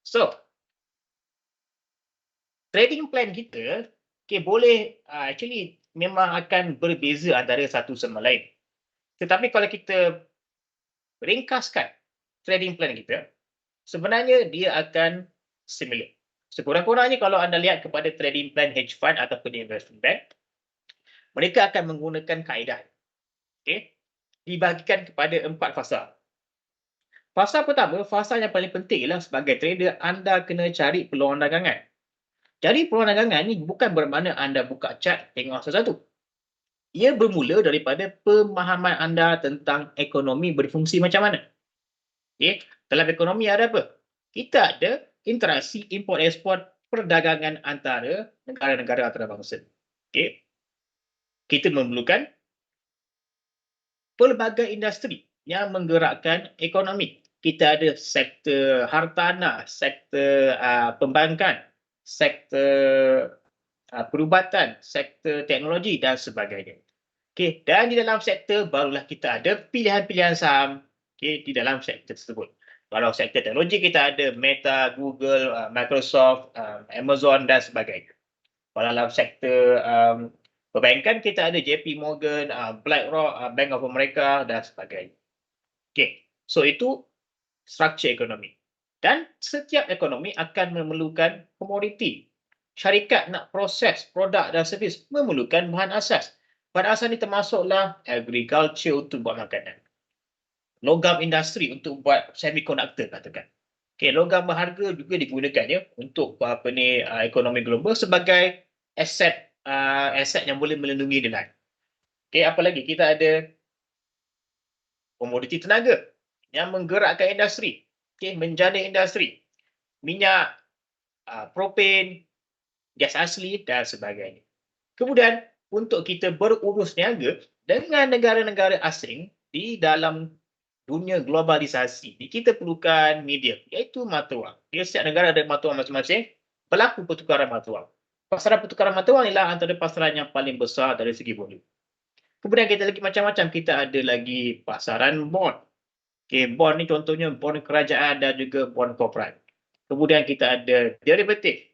So, trading plan kita, boleh actually memang akan berbeza antara satu sama lain. Tetapi kalau kita ringkaskan trading plan kita, sebenarnya dia akan similar. Sekurang-kurangnya kalau anda lihat kepada trading plan hedge fund ataupun investment bank, mereka akan menggunakan kaedah. Okey, dibahagikan kepada 4 fasa. Fasa pertama, fasa yang paling penting ialah sebagai trader anda kena cari peluang dagangan. Cari peluang dagangan ni bukan bermakna anda buka chart tengok satu-satu. Ia bermula daripada pemahaman anda tentang ekonomi berfungsi macam mana. Okey, dalam ekonomi ada apa? Kita ada interaksi import-ekspor perdagangan antara negara-negara antarabangsa. Okey, kita memerlukan pelbagai industri yang menggerakkan ekonomi. Kita ada sektor hartanah, sektor perbankan, sektor perubatan, sektor teknologi dan sebagainya. Okey, dan di dalam sektor barulah kita ada pilihan-pilihan saham, di dalam sektor tersebut. Kalau sektor teknologi kita ada Meta, Google, Microsoft, Amazon dan sebagainya. Kalau dalam sektor perbankan kita ada JP Morgan, BlackRock, Bank of America dan sebagainya. Okey, so itu struktur ekonomi. Dan setiap ekonomi akan memerlukan komoditi. Syarikat nak proses produk dan servis memerlukan bahan asas. Bahan asas ni termasuklah agriculture untuk buat makanan. Logam industri untuk buat semiconductor katakan. Okey, logam berharga juga digunakan ya untuk ekonomi global sebagai aset yang boleh melindungi nilai. Okey, apa lagi? Kita ada komoditi tenaga yang menggerakkan industri, menjana industri, minyak, propen, gas asli dan sebagainya. Kemudian untuk kita berurus niaga dengan negara-negara asing di dalam dunia globalisasi, kita perlukan medium iaitu mata wang. Setiap negara ada mata wang masing-masing, berlaku pertukaran mata wang. Pasaran pertukaran mata wang ialah antara pasaran yang paling besar dari segi volume. Kemudian kita lagi macam-macam, kita ada lagi pasaran bond. Bond ni contohnya bond kerajaan dan juga bond korporat. Kemudian kita ada derivatif.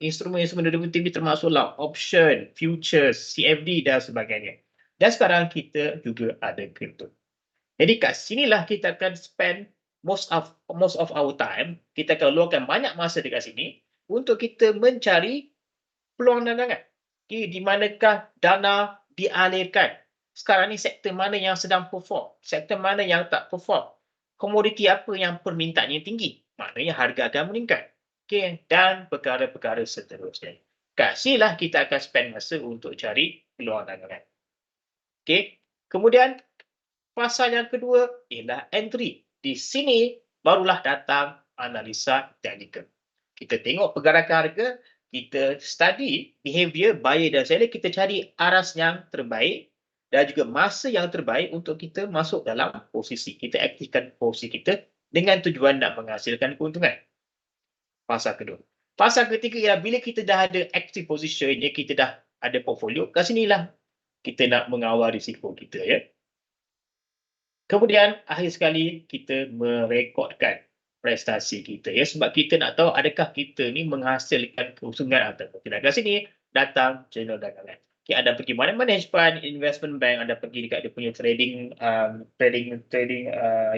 Instrumen-instrumen derivatif ni termasuklah option, futures, CFD dan sebagainya. Dan sekarang kita juga ada kripto. Jadi kat sinilah kita akan spend most of our time, kita akan luangkan banyak masa dekat sini untuk kita mencari peluang dagangan. Di manakah dana dialirkan? Sekarang ni sektor mana yang sedang perform? Sektor mana yang tak perform? Komoditi apa yang permintaannya tinggi? Maknanya harga akan meningkat. Dan perkara-perkara seterusnya. Kat sinilah kita akan spend masa untuk cari peluang dagangan. Kemudian fasa yang kedua ialah entry. Di sini barulah datang analisa teknikal. Kita tengok pergerakan harga, kita study behavior buyer dan seller, kita cari aras yang terbaik dan juga masa yang terbaik untuk kita masuk dalam posisi. Kita aktifkan posisi kita dengan tujuan nak menghasilkan keuntungan. Fasa kedua. Fasa ketiga ialah bila kita dah ada active position, kita dah ada portfolio, kat sinilah kita nak mengawal risiko kita ya. Kemudian akhir sekali kita merekodkan prestasi kita ya, sebab kita nak tahu adakah kita ni menghasilkan keuntungan atau tidak. Kat sini datang jurnal dagangan. Anda pergi mana-mana hedge fund, investment bank, anda pergi dekat dia punya trading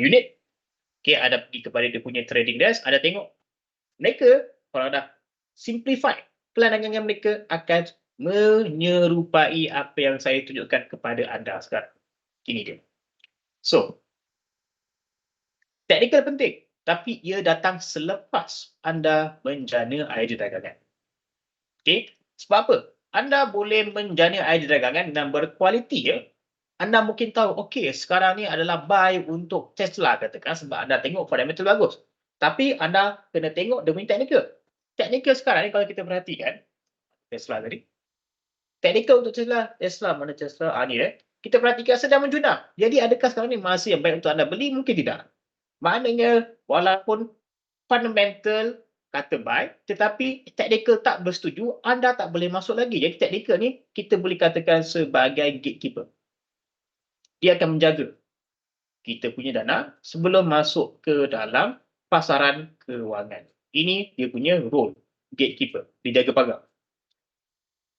unit. Anda pergi kepada dia punya trading desk, anda tengok mereka kalau dah simplify plan dagangan mereka akan menyerupai apa yang saya tunjukkan kepada anda sekarang. Ini dia. So, teknikal penting, tapi ia datang selepas anda menjana idea dagangan. Sebab apa? Anda boleh menjana idea dagangan dengan berkualiti ya. Anda mungkin tahu, sekarang ni adalah buy untuk Tesla katakan sebab anda tengok fundamental bagus. Tapi anda kena tengok dia punya teknikal. Teknikal sekarang ni kalau kita perhatikan, Tesla tadi. Teknikal untuk Tesla mana Tesla? Ni kita perhatikan sedang menjunam. Jadi adakah sekarang ni masa yang baik untuk anda beli? Mungkin tidak. Maknanya walaupun fundamental kata buy, tetapi technical tak bersetuju, anda tak boleh masuk lagi. Jadi technical ni kita boleh katakan sebagai gatekeeper. Dia akan menjaga kita punya dana sebelum masuk ke dalam pasaran kewangan. Ini dia punya role, gatekeeper, dia jaga pagar.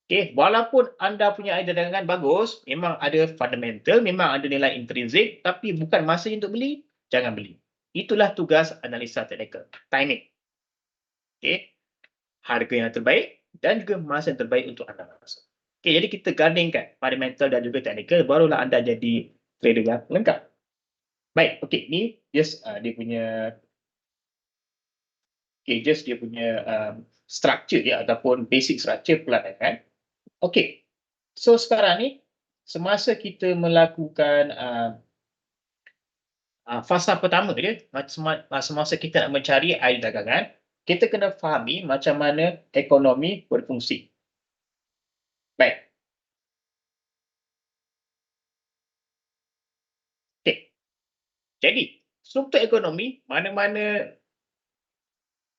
Okay, walaupun anda punya idea dagangan bagus, memang ada fundamental, memang ada nilai intrinsik, tapi bukan masa untuk beli, jangan beli. Itulah tugas analisa teknikal, timing. Okay, harga yang terbaik dan juga masa yang terbaik untuk anda masuk. Okay, jadi kita gandingkan fundamental dan juga teknikal, barulah anda jadi trader yang lengkap. Baik, okay, ni just dia punya just dia punya structure ya, ataupun basic structure perdagangan. Okey. So sekarang ni semasa kita melakukan fasa pertama dia, semasa kita nak mencari idea dagangan, kita kena fahami macam mana ekonomi berfungsi. Baik. Okey. Jadi, struktur ekonomi mana-mana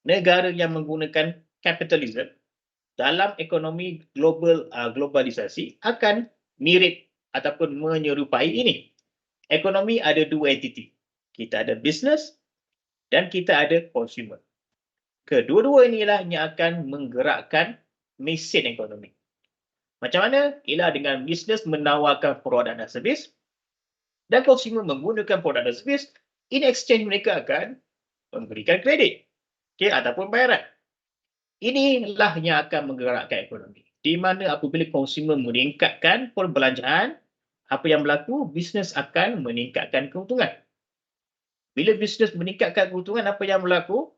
negara yang menggunakan kapitalisme dalam ekonomi globalisasi akan mirip ataupun menyerupai ini. Ekonomi ada dua entiti. Kita ada business dan kita ada consumer. Kedua-dua inilah yang akan menggerakkan mesin ekonomi. Macam mana? Ialah dengan business menawarkan produk dan servis dan consumer menggunakan produk dan servis, in exchange mereka akan memberikan kredit ataupun bayaran. Inilah yang akan menggerakkan ekonomi. Di mana apabila consumer meningkatkan perbelanjaan, apa yang berlaku? Bisnes akan meningkatkan keuntungan. Bila bisnes meningkatkan keuntungan, apa yang berlaku?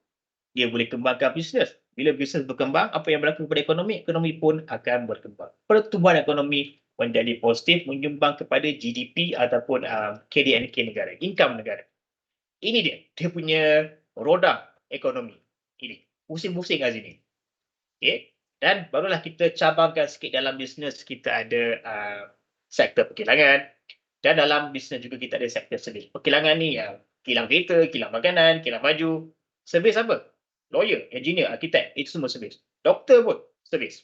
Dia boleh kembangkan bisnes. Bila bisnes berkembang, apa yang berlaku pada ekonomi? Ekonomi pun akan berkembang. Pertumbuhan ekonomi menjadi positif, menyumbang kepada GDP ataupun KDNK negara, income negara. Ini dia punya roda ekonomi. Ini, pusing-pusing kat sini. Okay. Dan barulah kita cabangkan sikit dalam bisnes, kita ada sektor perkilangan. Dan dalam bisnes juga kita ada sektor servis. Perkilangan ni kilang kereta, kilang makanan, kilang baju. Servis apa? Lawyer, engineer, arkitek, itu semua servis. Doktor pun servis.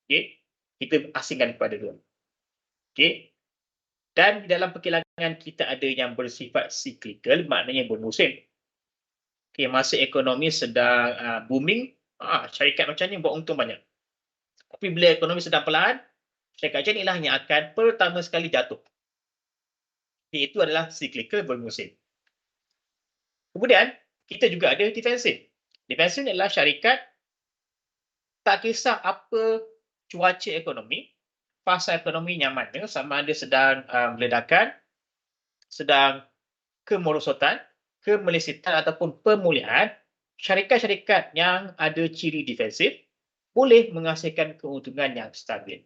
Okay. Kita asingkan kepada dua. Okay. Dan di dalam perkilangan kita ada yang bersifat cyclical, maknanya bermusim. Okay. Masa ekonomi sedang booming, syarikat macam ni buat untung banyak. Tapi bila ekonomi sedang perlahan, syarikat macam inilah yang akan pertama sekali jatuh. Okay. Itu adalah cyclical bermusim. Kemudian, kita juga ada defensif. Defensif adalah syarikat tak kisah apa cuaca ekonomi, fasa ekonomi yang mana, sama ada sedang ledakan, sedang kemerosotan, kemelisitan ataupun pemulihan, syarikat-syarikat yang ada ciri defensif boleh menghasilkan keuntungan yang stabil.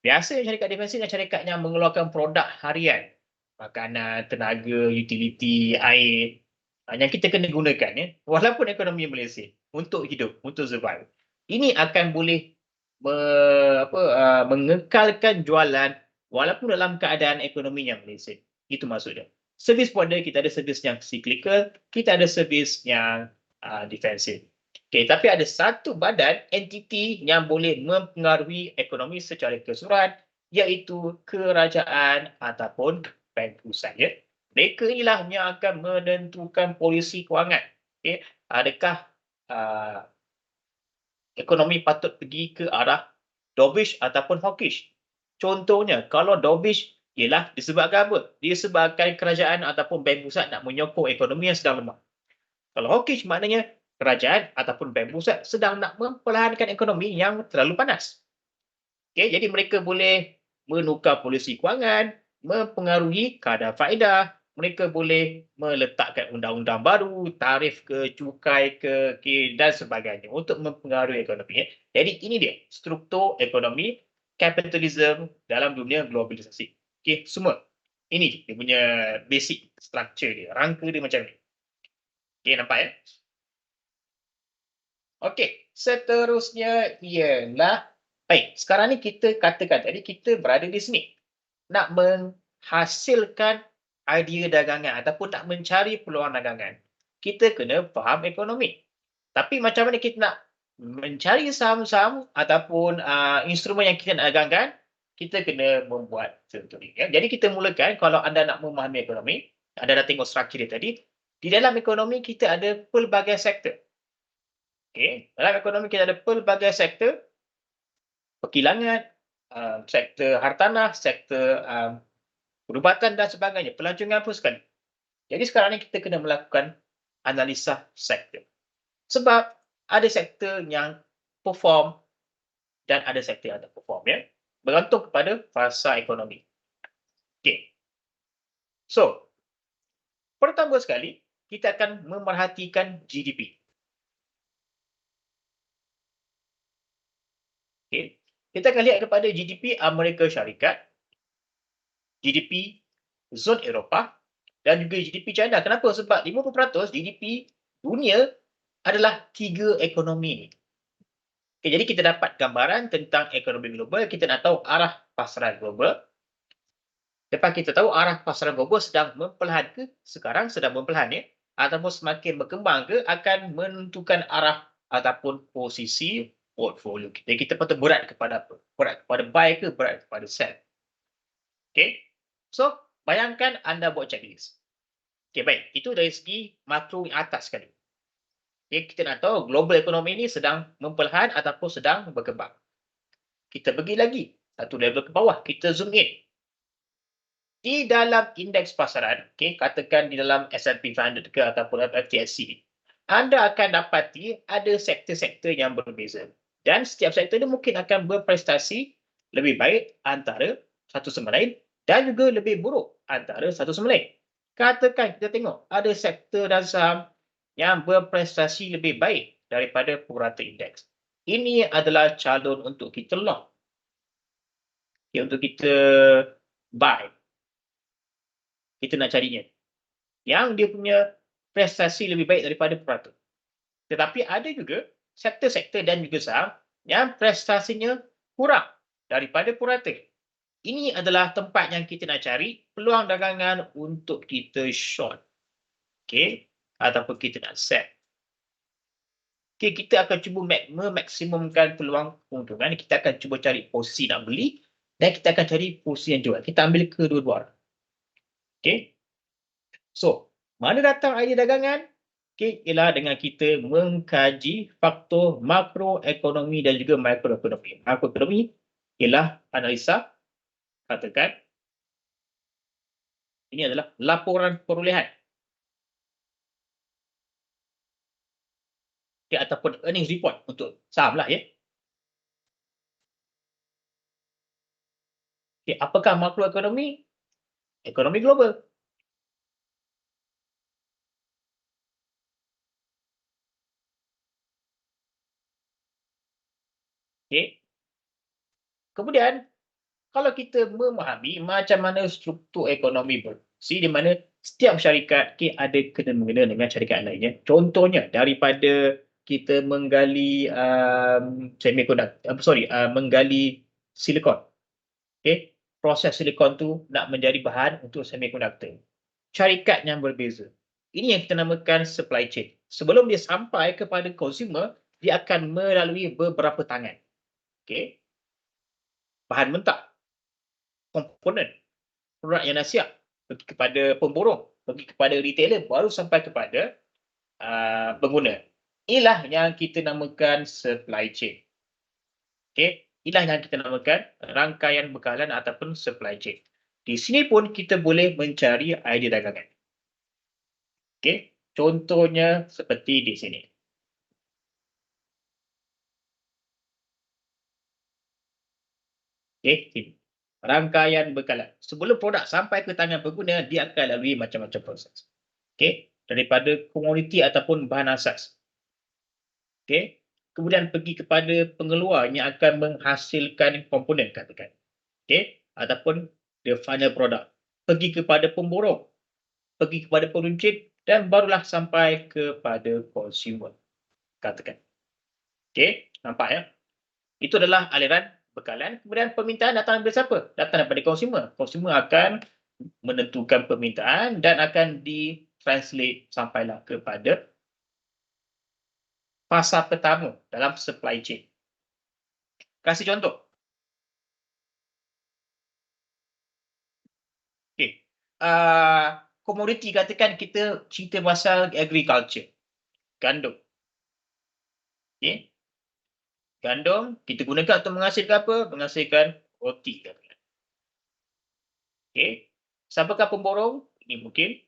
Biasa syarikat defensif adalah syarikat yang mengeluarkan produk harian, makanan, tenaga, utility, air, yang kita kena gunakan walaupun ekonomi Malaysia untuk hidup, untuk survive. Ini akan boleh mengekalkan jualan walaupun dalam keadaan ekonomi yang Malaysia. Itu maksudnya. Servis pun ada, kita ada servis yang cyclical, kita ada servis yang defensif. Okay, tapi ada satu badan, entiti yang boleh mempengaruhi ekonomi secara keseluruhan, iaitu kerajaan ataupun bank pusat. Mereka inilah yang akan menentukan polisi kewangan. Okay. Adakah ekonomi patut pergi ke arah dovish ataupun hawkish? Contohnya, kalau dovish, ialah disebabkan apa? Disebabkan kerajaan ataupun bank pusat nak menyokong ekonomi yang sedang lemah. Kalau hawkish, maknanya kerajaan ataupun bank pusat sedang nak memperlahankan ekonomi yang terlalu panas. Okay, jadi mereka boleh menukar polisi kewangan, mempengaruhi kadar faedah, mereka boleh meletakkan undang-undang baru, tarif ke, cukai ke, dan sebagainya untuk mempengaruhi ekonomi. Jadi ini dia struktur ekonomi kapitalisme dalam dunia globalisasi. Okay, semua. Ini dia punya basic structure dia, rangka dia macam ni. Okay, nampak ya? Okey, seterusnya ialah, baik, sekarang ni kita katakan tadi kita berada di sini. Nak menghasilkan idea dagangan ataupun nak mencari peluang dagangan. Kita kena faham ekonomi. Tapi macam mana kita nak mencari saham-saham ataupun instrumen yang kita nak dagangkan, kita kena membuat contoh ni. Jadi kita mulakan, kalau anda nak memahami ekonomi, anda dah tengok struktur dia tadi, di dalam ekonomi kita ada pelbagai sektor. Okey, dalam ekonomi kita ada pelbagai sektor, perkilangan, sektor hartanah, sektor perubatan dan sebagainya, pelancongan pun sekali. Jadi sekarang ni kita kena melakukan analisa sektor. Sebab ada sektor yang perform dan ada sektor yang tak perform ya. Bergantung kepada fasa ekonomi. Okey. So, pertama sekali kita akan memerhatikan GDP. Okey. Kita akan lihat kepada GDP Amerika Syarikat, GDP zon Eropah dan juga GDP China. Kenapa? Sebab 50% GDP dunia adalah tiga ekonomi ni. Okay, jadi kita dapat gambaran tentang ekonomi global, kita nak tahu arah pasaran global. Lepas kita tahu arah pasaran global sedang memperlahan ke, sekarang sedang memperlahan ya, ataupun semakin berkembang ke, akan menentukan arah ataupun posisi portfolio kita. Kita patut berat kepada apa? Berat kepada buy ke berat kepada sell? Okay. So, bayangkan anda buat checklist. Okay, baik. Itu dari segi makro yang atas sekali. Okay, kita nak tahu global ekonomi ini sedang memperlahan ataupun sedang berkembang. Kita pergi lagi satu level ke bawah, kita zoom in. Di dalam indeks pasaran, okay, katakan di dalam S&P 500 ke ataupun FTSE, anda akan dapati ada sektor-sektor yang berbeza. Dan setiap sektor ini mungkin akan berprestasi lebih baik antara satu sama lain dan juga lebih buruk antara satu sama lain. Katakan kita tengok ada sektor dan saham yang berprestasi lebih baik daripada purata indeks. Ini adalah calon untuk kita long. Okay, untuk kita buy. Kita nak carinya. Yang dia punya prestasi lebih baik daripada purata. Tetapi ada juga sektor-sektor dan juga saham yang prestasinya kurang daripada purata. Ini adalah tempat yang kita nak cari peluang dagangan untuk kita short. Okay? Ataupun kita nak sell. Okay, kita akan cuba memaksimumkan peluang keuntungan. Kita akan cuba cari posisi nak beli dan kita akan cari posisi yang jual. Kita ambil kedua-dua. Okay? So, mana datang idea dagangan? Okay, ialah dengan kita mengkaji faktor makroekonomi dan juga mikroekonomi. Makroekonomi ialah analisa, katakan, ini adalah laporan perolehan. Okay, ataupun earnings report untuk saham lah ya. Okay, apakah makroekonomi? Ekonomi global. Okay. Kemudian, kalau kita memahami macam mana struktur ekonomi beroperasi di mana setiap syarikat ada kena-mengena dengan syarikat lainnya. Contohnya daripada kita menggali menggali silikon. Okay. Proses silikon tu nak menjadi bahan untuk semiconductor. Syarikat yang berbeza. Ini yang kita namakan supply chain. Sebelum dia sampai kepada consumer, dia akan melalui beberapa tangan. Okay. Bahan mentah, komponen, produk yang dah siap, pergi kepada pemborong, pergi kepada retailer, baru sampai kepada pengguna. Inilah yang kita namakan supply chain. Okay? Inilah yang kita namakan rangkaian bekalan ataupun supply chain. Di sini pun kita boleh mencari idea dagangan. Okay? Contohnya seperti di sini. Okay? Ini. Rangkaian bekalan. Sebelum produk sampai ke tangan pengguna, dia akan lalui macam-macam proses. Okay? Daripada komoditi ataupun bahan asas. Okay? Kemudian pergi kepada pengeluar yang akan menghasilkan komponen, katakan. Okay? Ataupun the final product. Pergi kepada pemborong, pergi kepada peruncit dan barulah sampai kepada consumer, katakan. Okay? Nampak ya? Itu adalah aliran bekalan. Kemudian permintaan datang daripada siapa? Datang daripada consumer. Consumer akan menentukan permintaan dan akan ditranslate sampailah kepada fasa pertama dalam supply chain. Kasih contoh. Okay. Komoditi, katakan kita cerita pasal agriculture. Gandum. Okey. Gandum kita gunakan untuk menghasilkan apa? Menghasilkan roti. Okey. Siapakah pemborong? Ini mungkin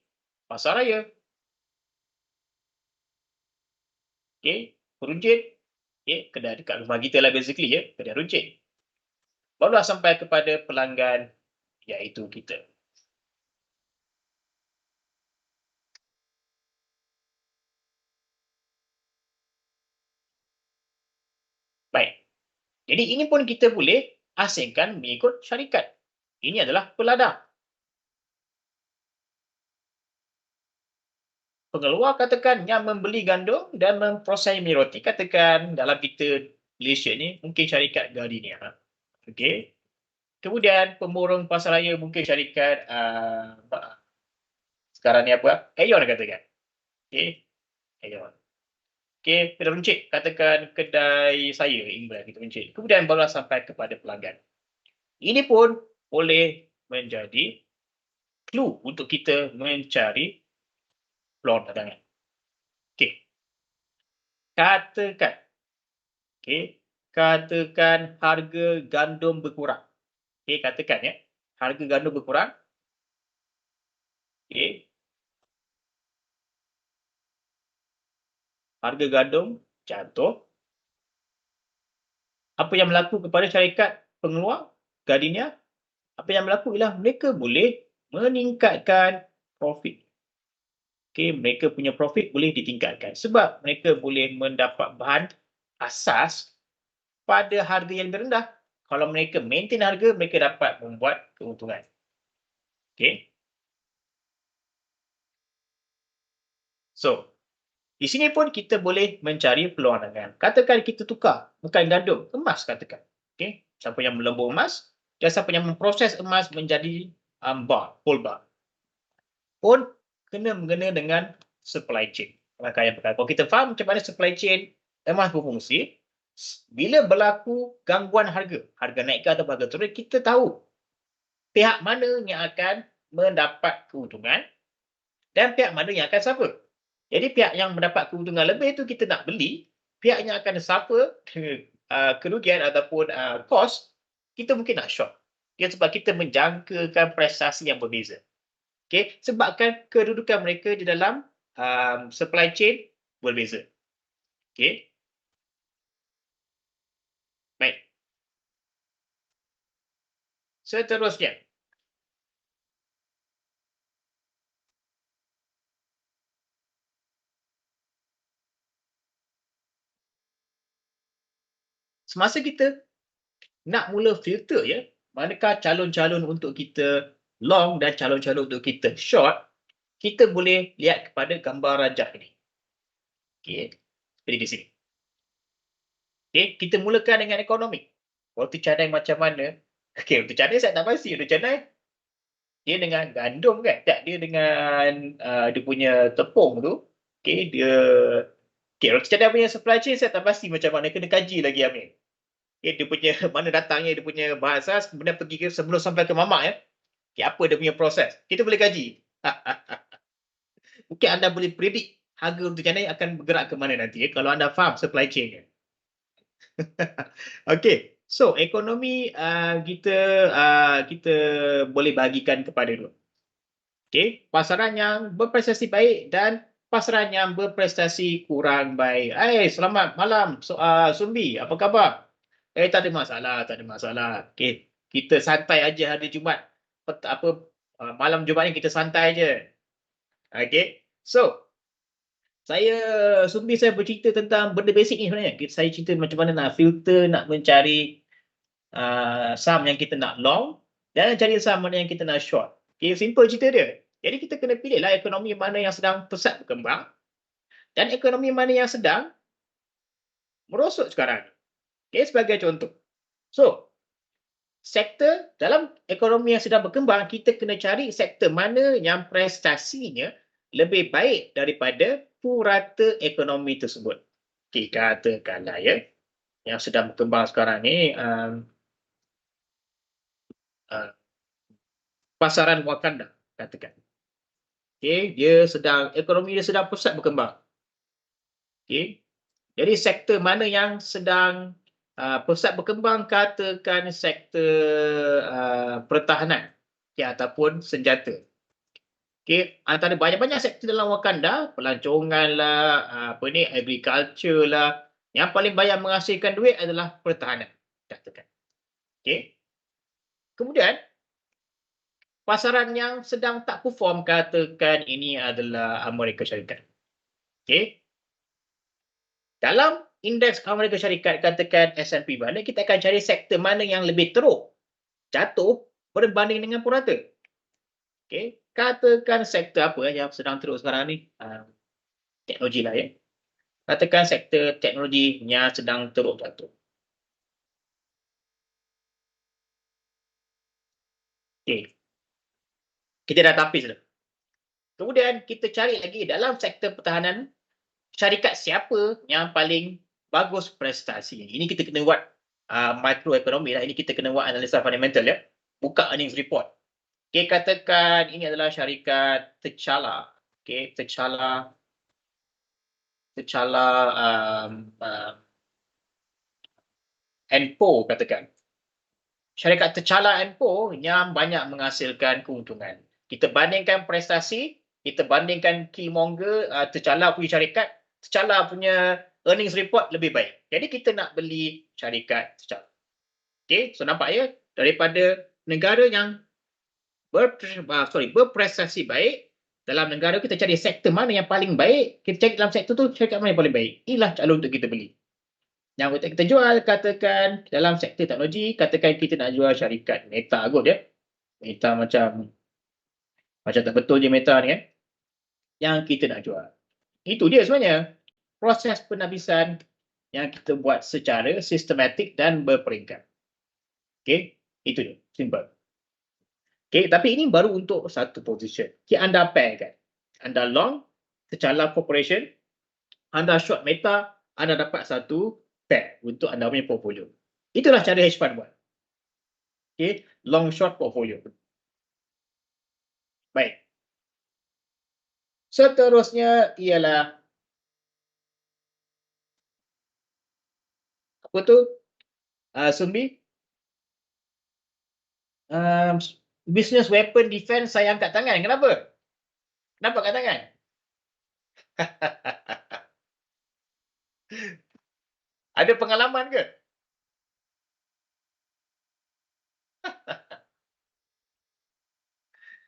pasaraya. Okey. Peruncit. Okey, kedai dekat rumah kita lah basically ya, kedai runcit. Barulah sampai kepada pelanggan iaitu kita. Baik. Jadi ini pun kita boleh asingkan mengikut syarikat. Ini adalah peladang. Pengeluar katakan yang membeli gandum dan memproses mi roti, katakan dalam kita Malaysia ni mungkin syarikat Gardenia. Okey. Kemudian pemborong pasaraya mungkin syarikat sekarang ni apa? Aeon katakan. Okey. Aeon. Okey, kedai runcit katakan kedai saya England kita runcit. Kemudian barulah sampai kepada pelanggan. Ini pun boleh menjadi clue untuk kita mencari peluang dagangan. Okey. Katakan, okey, katakan harga gandum berkurang. Okey, katakan ya, harga gandum berkurang. Okey, harga gandum jatuh. Apa yang berlaku kepada syarikat pengeluar Gardenia? Apa yang berlaku ialah mereka boleh meningkatkan profit. Okey, mereka punya profit boleh ditingkatkan sebab mereka boleh mendapat bahan asas pada harga yang lebih rendah. Kalau mereka maintain harga, mereka dapat membuat keuntungan. Okey. So, di sini pun kita boleh mencari peluang dagangan. Katakan kita tukar, bukan gandum, emas katakan. Okey, siapa yang melembur emas dan siapa yang memproses emas menjadi bar, whole bar. Pun kena mengena dengan supply chain. Rangkaian perkara. Kalau kita faham macam mana supply chain emas berfungsi, bila berlaku gangguan harga, harga naik ke atau harga turun, kita tahu pihak mana yang akan mendapat keuntungan dan pihak mana yang akan suffer. Jadi pihak yang mendapat keuntungan lebih itu kita nak beli, pihak yang akan suffer kerugian ataupun kos, kita mungkin nak short. Ya, sebab kita menjangkakan prestasi yang berbeza. Okay? Sebabkan kedudukan mereka di dalam supply chain berbeza. Okay? Baik. Seterusnya, semasa kita nak mula filter ya, manakah calon-calon untuk kita long dan calon-calon untuk kita short, kita boleh lihat kepada gambar rajah ini. Okey, seperti di sini. Okey, kita mulakan dengan ekonomi. Roti canai macam mana? Okey, roti canai saya tak pasti. Roti canai dia dengan gandum kan? Tak, dia dengan dia punya tepung tu. Okey, dia roti canai punya supply chain saya tak pasti macam mana. Kena kaji lagi Amir. Okay, dia punya mana datangnya dia punya bahasa kemudian pergi ke sebelum sampai ke mamak ya. Okay, apa dia punya proses? Kita boleh kaji. Mungkin anda boleh predik harga untuk canai akan bergerak ke mana nanti ya, kalau anda faham supply chain-nya. Okey. So, ekonomi kita boleh bagikan kepada dua. Okey, pasaran yang berprestasi baik dan pasaran yang berprestasi kurang baik. Selamat malam Sumbi, apa khabar? Tak ada masalah, tak ada masalah. Okey, kita santai aja hari Jumaat. Malam Jumaat ni kita santai je. Okey. So, saya bercerita tentang benda basic ni sebenarnya. Saya cerita macam mana nak filter, nak mencari saham yang kita nak long dan cari saham mana yang kita nak short. Okay, simple cerita dia. Jadi kita kena pilih lah ekonomi mana yang sedang pesat berkembang dan ekonomi mana yang sedang merosot sekarang. Okay, sebagai contoh. So, sektor dalam ekonomi yang sedang berkembang, kita kena cari sektor mana yang prestasinya lebih baik daripada purata ekonomi tersebut. Okay, katakanlah ya, yang sedang berkembang sekarang ni, pasaran Wakanda, katakan. Okay, ekonomi dia sedang pesat berkembang. Okay, Jadi sektor mana yang sedang pesat berkembang, katakan sektor pertahanan, ataupun senjata. Antara banyak-banyak sektor dalam Wakanda, pelancongan lah, agriculture lah, yang paling banyak menghasilkan duit adalah pertahanan, katakan. Kemudian pasaran yang sedang tak perform, katakan ini adalah Amerika Syarikat. Dalam indeks Amerika Syarikat, katakan S&P mana, kita akan cari sektor mana yang lebih teruk jatuh berbanding dengan purata. Katakan sektor apa yang sedang teruk sekarang ni? Teknologi lah ya. Katakan sektor teknologi yang sedang teruk jatuh. Kita dah tapis dah. Kemudian kita cari lagi dalam sektor pertahanan, syarikat siapa yang paling bagus prestasi. Ini kita kena buat microeconomy lah. Ini kita kena buat analisa fundamental ya. Buka earnings report. Katakan ini adalah syarikat T'Challa. T'Challa Enpo katakan. Syarikat T'Challa Enpo yang banyak menghasilkan keuntungan. Kita bandingkan prestasi, kita bandingkan keymonger T'Challa punya syarikat, T'Challa punya earnings report lebih baik. Jadi kita nak beli syarikat T'Challa. So nampak ya, daripada negara yang berprestasi baik, dalam negara kita cari sektor mana yang paling baik, kita cari dalam sektor tu syarikat mana yang paling baik. Inilah calon untuk kita beli. Yang kita jual, katakan dalam sektor teknologi, katakan kita nak jual syarikat Meta kot ya. Meta macam tak betul je Meta ni kan. Yang kita nak jual. Itu dia sebenarnya. Proses penabisan yang kita buat secara sistematik dan berperingkat. Itu dia. Simple. Tapi ini baru untuk satu position. Anda pair kan. Anda long T'Challa Corporation, anda short Meta, anda dapat satu pair untuk anda punya portfolio. Itulah cara hedge fund buat. Long short portfolio. Baik. Seterusnya ialah apa tu? Sumbi? Business weapon defense saya angkat tangan. Kenapa? Kenapa angkat tangan? Ada pengalaman ke?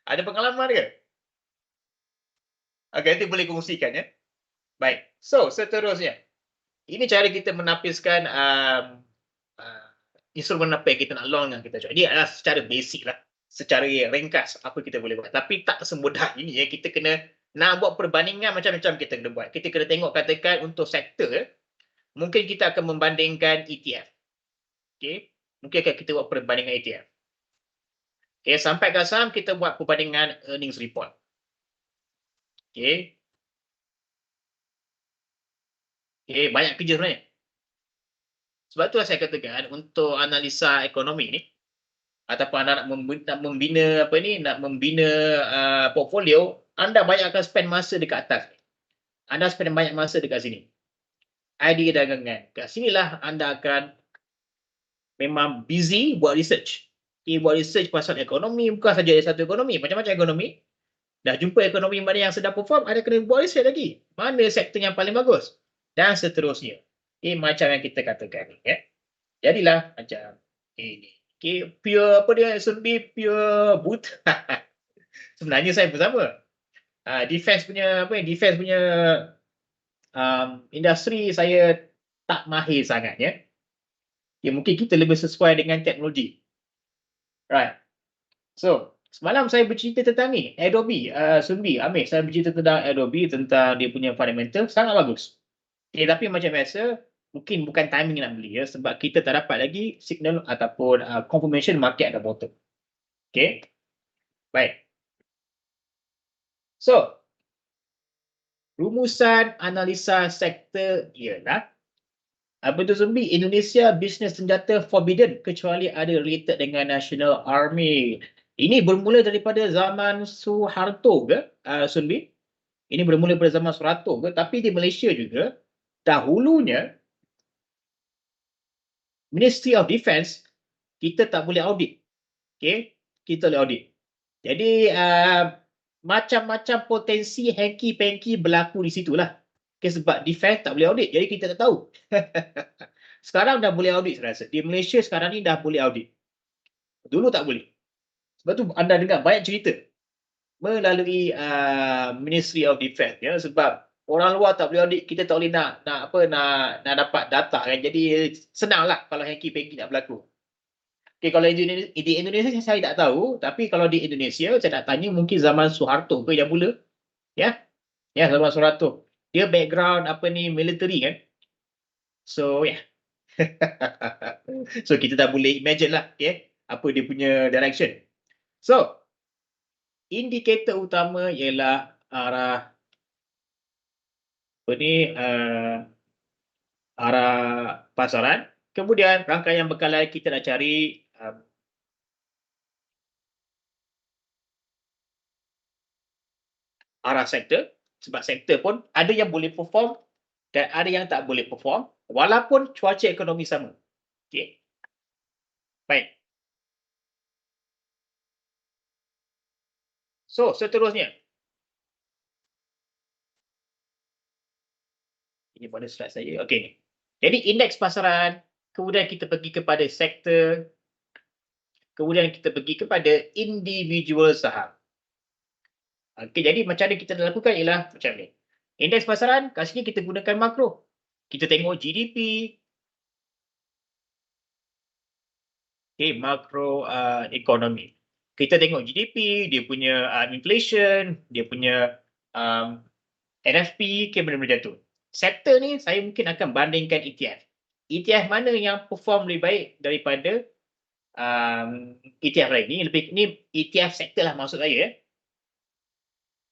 Ada pengalaman ke? Okey, nanti boleh kongsikan ya. Baik. So, seterusnya. Ini cara kita menapiskan instrumen apa yang kita nak long yang kita jual. Ini adalah secara basic lah. Secara ringkas apa kita boleh buat. Tapi tak semudah ini ya. Kita kena nak buat perbandingan macam-macam kita kena buat. Kita kena tengok katakan untuk sektor. Mungkin kita akan membandingkan ETF. Mungkin akan kita buat perbandingan ETF. Sampai ke saham kita buat perbandingan earnings report. Banyak kerja sebenarnya. Sebab itulah saya katakan untuk analisa ekonomi ni ataupun anda nak membina portfolio, anda banyak akan spend masa dekat atas. Anda spend banyak masa dekat sini. Idea dagangan. Kat sinilah anda akan memang busy buat research. Buat research pasal ekonomi, bukan saja satu ekonomi, macam-macam ekonomi. Dah jumpa ekonomi mana yang sedang perform, ada kena buat research lagi. Mana sektor yang paling bagus? Dan seterusnya. Macam yang kita katakan ni. Jadilah macam ini. Pure apa dia? S&P pure boot. Sebenarnya saya bersama. Defense punya industri saya tak mahir sangat ya. Mungkin kita lebih sesuai dengan teknologi. Right. So, semalam saya bercerita tentang ni, Adobe, Sumbi, Amir, saya bercerita tentang Adobe, tentang dia punya fundamental, sangat bagus. Tapi macam biasa, mungkin bukan timing nak beli ya, sebab kita tak dapat lagi signal ataupun confirmation market ada bottom. Baik. So, rumusan analisa sektor ialah apa tu Zumbi? Indonesia bisnes senjata forbidden kecuali ada related dengan National Army. Ini bermula daripada zaman Suharto ke, Zumbi? Ini bermula daripada zaman Suharto ke? Tapi di Malaysia juga, dahulunya Ministry of Defence kita tak boleh audit. Okey, kita boleh audit. Jadi macam-macam potensi hanky-panky berlaku di situlah. Okay, sebab defense tak boleh audit, jadi kita tak tahu. Sekarang dah boleh audit saya rasa. Di Malaysia sekarang ni dah boleh audit. Dulu tak boleh. Sebab tu anda dengar banyak cerita melalui Ministry of Defence ya, sebab orang luar tak boleh audit, kita tak boleh nak dapat data kan. Jadi senanglah kalau hanky-panky nak berlaku. Okay, kalau di Indonesia saya tak tahu, tapi kalau di Indonesia saya nak tanya mungkin zaman Soeharto ke yang mula, ya. Ya, zaman Soeharto. Dia background military kan. So, ya. So, kita dah boleh imagine lah, okay, apa dia punya direction. So, indikator utama ialah arah arah pasaran. Kemudian rangkaian bekalan kita nak cari arah sektor, sebab sektor pun ada yang boleh perform dan ada yang tak boleh perform walaupun cuaca ekonomi sama. Okey. Baik. So, seterusnya. Ini pada slide saya. Okey. Jadi indeks pasaran, kemudian kita pergi kepada sektor, kemudian kita pergi kepada individual saham. Okey, jadi macam mana kita nak lakukan ialah macam ni. Indeks pasaran, kat sini kita gunakan makro. Kita tengok GDP. Okey, makro ekonomi. Kita tengok GDP, dia punya inflation, dia punya NFP, benda-benda macam tu. Sektor ni saya mungkin akan bandingkan ETF. ETF mana yang perform lebih baik daripada ETF lain. Ni ETF sektor lah maksud saya.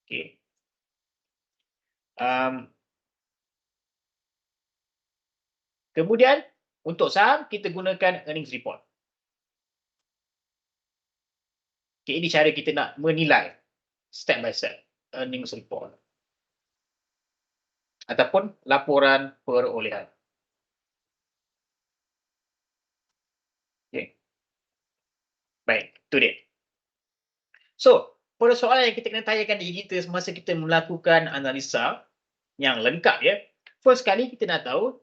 Okay. Kemudian untuk saham kita gunakan earnings report. Okay, ini cara kita nak menilai step by step earnings report ataupun laporan perolehan. Okay. Baik, itu dia. So, persoalan yang kita kena tanyakan diri kita semasa kita melakukan analisa yang lengkap ya. First kali kita nak tahu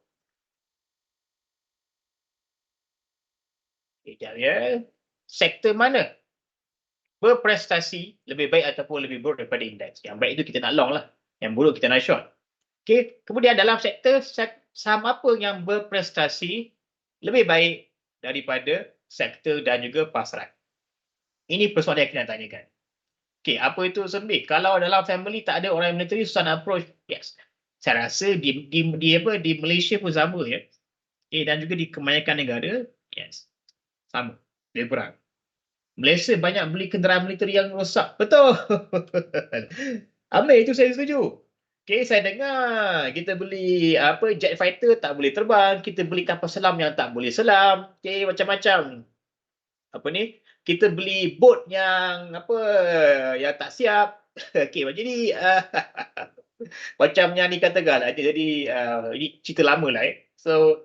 sektor mana berprestasi lebih baik ataupun lebih buruk daripada indeks. Yang baik itu kita nak long lah. Yang buruk kita nak short. Okay. Kemudian dalam sektor saham apa yang berprestasi lebih baik daripada sektor dan juga pasaran. Ini persoalan yang kita nak tanyakan. Okay, apa itu sembih? Kalau dalam family tak ada orang military, susah nak approach. Yes. Saya rasa di Malaysia pun sama ya. Okay, dan juga di kebanyakan negara, yes. Sama. Lebih kurang. Malaysia banyak beli kenderaan militeri yang rosak. Betul. Ambil itu saya setuju. Okay, saya dengar kita beli jet fighter tak boleh terbang, kita beli kapal selam yang tak boleh selam. Okay, macam-macam. Kita beli boat yang yang tak siap. Okay, jadi macam yang dikatakan lah. Jadi ini cerita lama lah. So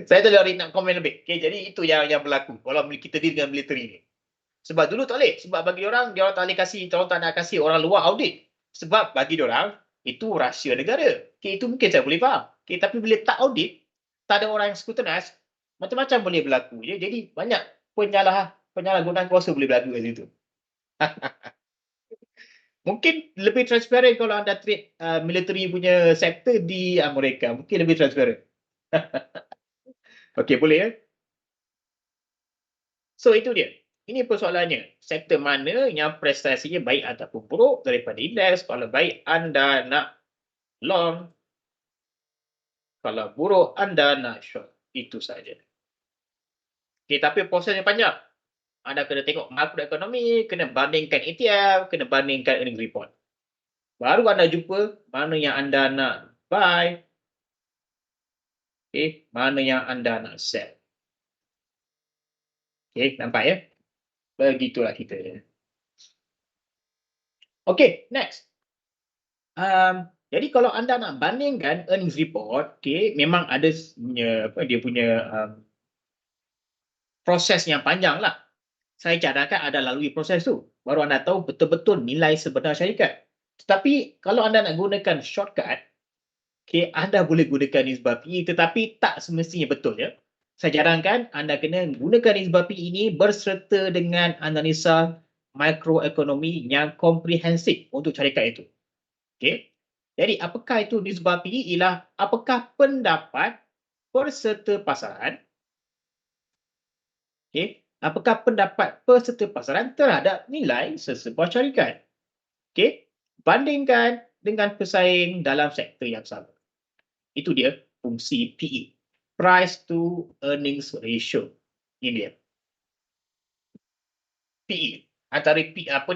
saya tak boleh nak komen lebih. Okay, jadi itu yang berlaku kalau kita deal dengan military ni. Sebab dulu tak boleh. Sebab bagi dia orang tak boleh kasih, orang tak nak kasih orang luar audit. Sebab bagi dia orang itu rahsia negara. Okay, itu mungkin saya boleh faham. Okay, tapi bila tak audit, tak ada orang yang scrutinize, macam-macam boleh berlaku. Ya? Jadi banyak penyalahgunaan kuasa boleh berlaku kat situ. Mungkin lebih transparent kalau anda trade military punya sektor di Amerika. Mungkin lebih transparent. Okey, boleh ya? So, itu dia. Ini persoalannya. Sektor mana yang prestasinya baik ataupun buruk daripada indeks. Kalau baik, anda nak long. Kalau buruk, anda nak short. Itu saja. Okey, tapi prosesnya panjang. Anda kena tengok makroekonomi, kena bandingkan ETF, kena bandingkan earnings report. Baru anda jumpa mana yang anda nak buy, okay, mana yang anda nak sell. Okay, nampak ya? Begitulah kita. Okay, next. Jadi kalau anda nak bandingkan earnings report, memang ada dia punya proses yang panjang lah. Saya cadangkan anda lalui proses tu. Baru anda tahu betul-betul nilai sebenar syarikat. Tetapi kalau anda nak gunakan shortcut, anda boleh gunakan nisbah PE tetapi tak semestinya betul ya. Saya cadangkan anda kena gunakan nisbah PE ini berserta dengan analisa makroekonomi yang komprehensif untuk syarikat itu. Jadi apakah itu nisbah PE? Ialah apakah pendapat peserta pasaran, apakah pendapat peserta pasaran terhadap nilai sesebuah syarikat. Bandingkan dengan pesaing dalam sektor yang sama. Itu dia fungsi PE. Price to earnings ratio. Ini dia. PE. Antara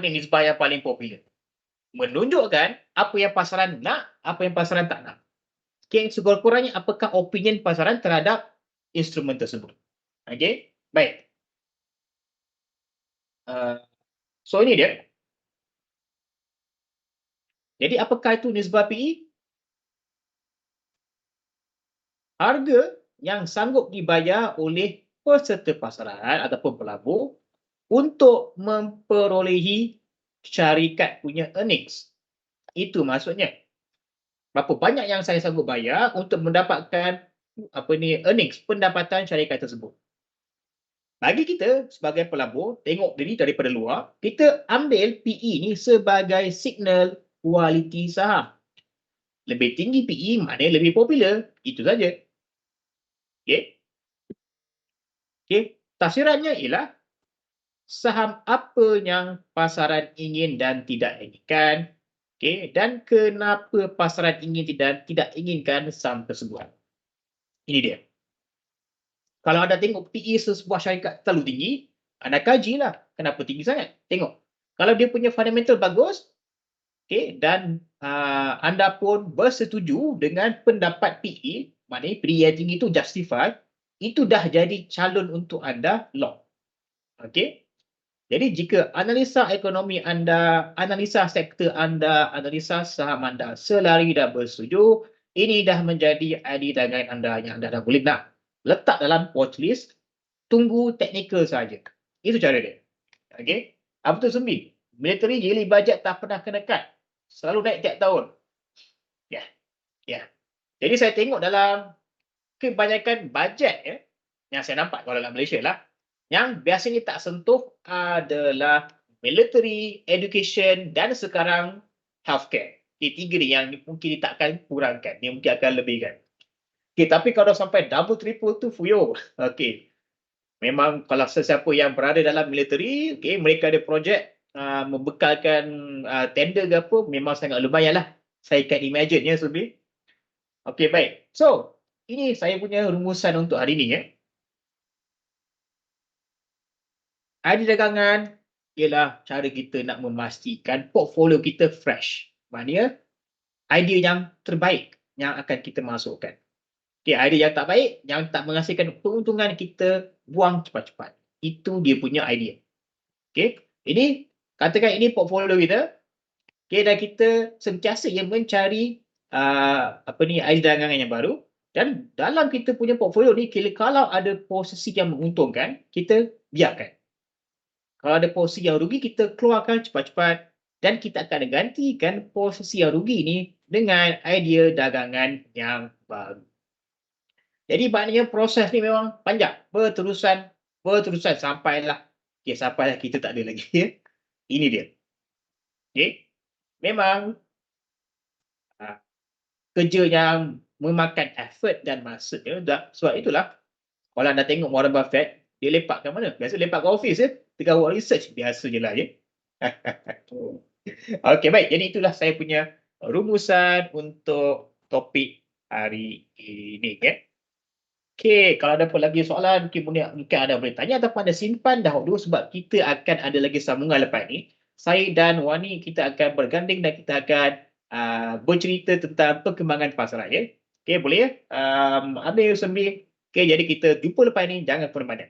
nisbah yang paling popular. Menunjukkan apa yang pasaran nak, apa yang pasaran tak nak. Sekurang-kurangnya apakah opinion pasaran terhadap instrumen tersebut. Baik. So ini dia. Jadi apakah itu nisbah PE? Harga yang sanggup dibayar oleh peserta pasaran ataupun pelabur untuk memperolehi syarikat punya earnings. Itu maksudnya. Berapa banyak yang saya sanggup bayar untuk mendapatkan earnings, pendapatan syarikat tersebut. Bagi kita sebagai pelabur, tengok diri daripada luar, kita ambil PE ni sebagai signal kualiti saham. Lebih tinggi PE, maknanya lebih popular. Itu saja. Tafsirannya ialah saham apa yang pasaran ingin dan tidak inginkan, dan kenapa pasaran ingin dan tidak inginkan saham tersebut. Ini dia. Kalau anda tengok PE sebuah syarikat terlalu tinggi, anda kajilah kenapa tinggi sangat. Tengok. Kalau dia punya fundamental bagus, dan anda pun bersetuju dengan pendapat PE, maknanya PE yang tinggi itu justified, itu dah jadi calon untuk anda lock. Jadi jika analisa ekonomi anda, analisa sektor anda, analisa saham anda selari dan bersetuju, ini dah menjadi idea dagangan anda yang anda dah boleh nak letak dalam watchlist, tunggu technical saja. Itu cara dia. Apa tu Sumbi? Military yearly budget tak pernah kena cut. Selalu naik tiap tahun. Jadi saya tengok dalam kebanyakan bajet yang saya nampak kalau dalam Malaysia lah, yang biasanya tak sentuh adalah military, education dan sekarang healthcare. Tiga ni yang mungkin ditakkan kurangkan, yang mungkin akan lebihkan. Tapi kalau sampai double triple tu fuyo. Memang kalau sesiapa yang berada dalam military, mereka ada projek membekalkan tender ke apa, memang sangat lumayan lah. Saya can imagine ya Subi. Baik. So, ini saya punya rumusan untuk hari ini. Idea dagangan ialah cara kita nak memastikan portfolio kita fresh. Maknanya, idea yang terbaik yang akan kita masukkan. Idea yang tak baik, yang tak menghasilkan keuntungan, kita buang cepat-cepat. Itu dia punya idea. Ini, katakan ini portfolio kita. Dan kita sentiasa yang mencari idea dagangan yang baru. Dan dalam kita punya portfolio ni, kalau ada posisi yang menguntungkan, kita biarkan. Kalau ada posisi yang rugi, kita keluarkan cepat-cepat dan kita akan gantikan posisi yang rugi ini dengan idea dagangan yang baru. Jadi maknanya proses ni memang panjang, berterusan sampailah kita tak ada lagi. Ini dia. Memang kerja yang memakan effort dan masa. Sebab itulah kalau anda tengok Warren Buffett, dia lepak ke mana? Biasa lepak ke office tengah buat research. Biasa je lah baik. Jadi itulah saya punya rumusan untuk topik hari ini. Kalau ada apa lagi soalan, mungkin anda boleh tanya ataupun anda simpan dahulu sebab kita akan ada lagi sambungan lepas ni. Saya dan Wani, kita akan berganding dan kita akan bercerita tentang perkembangan pasaran. Boleh ya? Ambil Sembi. Jadi kita jumpa lepas ni. Jangan pergi mana.